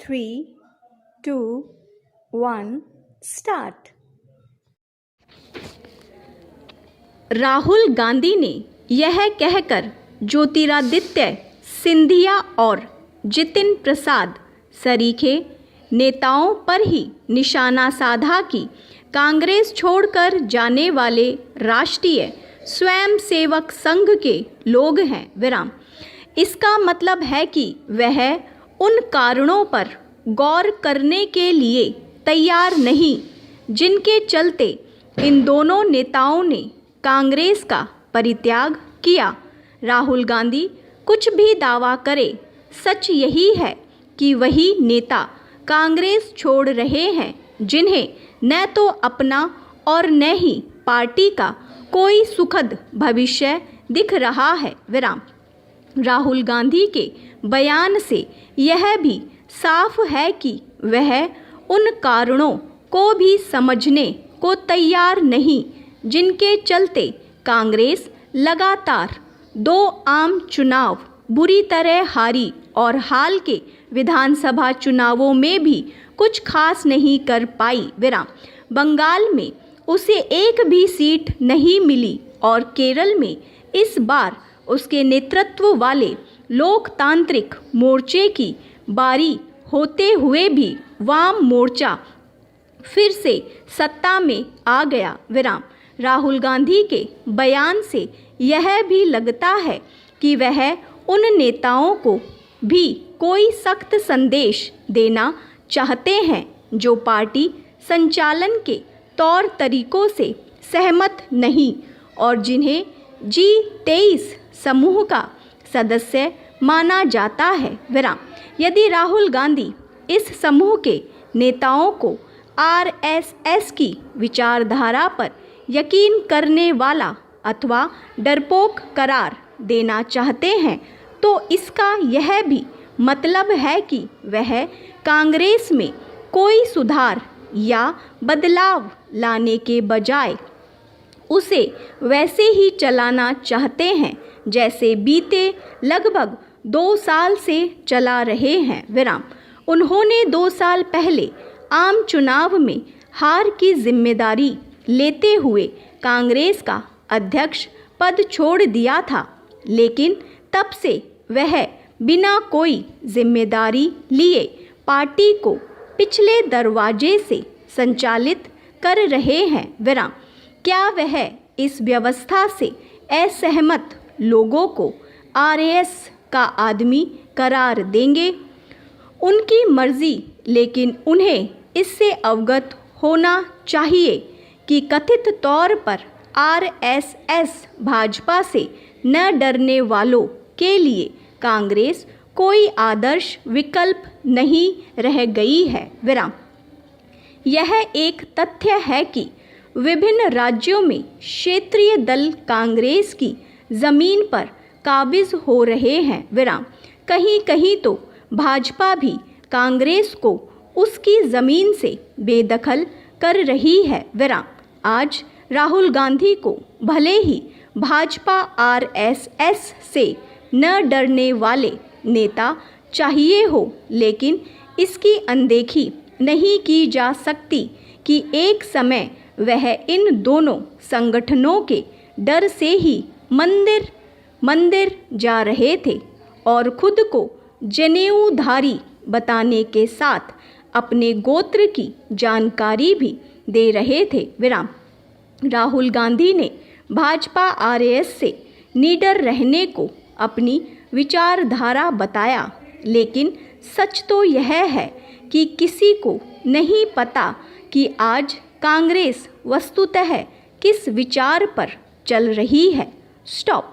3, 2, 1, start. Rahul Gandhi ने यह कहकर ज्योतिरादित्य सिंधिया और जितिन प्रसाद सरीखे नेताओं पर ही निशाना साधा कि कांग्रेस छोड़कर जाने वाले राष्ट्रीय स्वयंसेवक संघ के लोग हैं विराम। इसका मतलब है कि वह उन कारणों पर गौर करने के लिए तैयार नहीं जिनके चलते इन दोनों नेताओं ने कांग्रेस का परित्याग किया। राहुल गांधी कुछ भी दावा करे, सच यही है कि वही नेता कांग्रेस छोड़ रहे हैं जिन्हें न तो अपना और न ही पार्टी का कोई सुखद भविष्य दिख रहा है विराम। राहुल गांधी के बयान से यह भी साफ है कि वह उन कारणों को भी समझने को तैयार नहीं जिनके चलते कांग्रेस लगातार 2 आम चुनाव बुरी तरह हारी और हाल के विधानसभा चुनावों में भी कुछ खास नहीं कर पाई विराम। बंगाल में उसे एक भी सीट नहीं मिली और केरल में इस बार उसके नेतृत्व वाले लोकतांत्रिक मोर्चे की बारी होते हुए भी वाम मोर्चा फिर से सत्ता में आ गया विराम। राहुल गांधी के बयान से यह भी लगता है कि वह उन नेताओं को भी कोई सख्त संदेश देना चाहते हैं जो पार्टी संचालन के तौर तरीकों से सहमत नहीं और जिन्हें G23 समूह का सदस्य माना जाता है विराम। यदि राहुल गांधी इस समूह के नेताओं को RSS की विचारधारा पर यकीन करने वाला अथवा डरपोक करार देना चाहते हैं तो इसका यह भी मतलब है कि वह कांग्रेस में कोई सुधार या बदलाव लाने के बजाय उसे वैसे ही चलाना चाहते हैं जैसे बीते लगभग 2 साल से चला रहे हैं विराम। उन्होंने 2 साल पहले आम चुनाव में हार की जिम्मेदारी लेते हुए कांग्रेस का अध्यक्ष पद छोड़ दिया था, लेकिन तब से वह बिना कोई जिम्मेदारी लिए पार्टी को पिछले दरवाजे से संचालित कर रहे हैं विराम। क्या वह इस व्यवस्था से असहमत लोगों को RS का आदमी करार देंगे? उनकी मर्जी, लेकिन उन्हें इससे अवगत होना चाहिए कि कथित तौर पर RSS भाजपा से न डरने वालों के लिए कांग्रेस कोई आदर्श विकल्प नहीं रह गई है विराम। यह एक तथ्य है कि विभिन्न राज्यों में क्षेत्रीय दल कांग्रेस की जमीन पर काबिज हो रहे हैं विराम। कहीं कहीं तो भाजपा भी कांग्रेस को उसकी जमीन से बेदखल कर रही है विराम। आज राहुल गांधी को भले ही भाजपा RSS से न डरने वाले नेता चाहिए हो, लेकिन इसकी अनदेखी नहीं की जा सकती कि एक समय वह इन दोनों संगठनों के डर से ही मंदिर जा रहे थे और खुद को जनेऊधारी बताने के साथ अपने गोत्र की जानकारी भी दे रहे थे विराम। राहुल गांधी ने भाजपा RS से निडर रहने को अपनी विचारधारा बताया, लेकिन सच तो यह है कि किसी को नहीं पता कि आज कांग्रेस वस्तुतः किस विचार पर चल रही है। स्टॉप।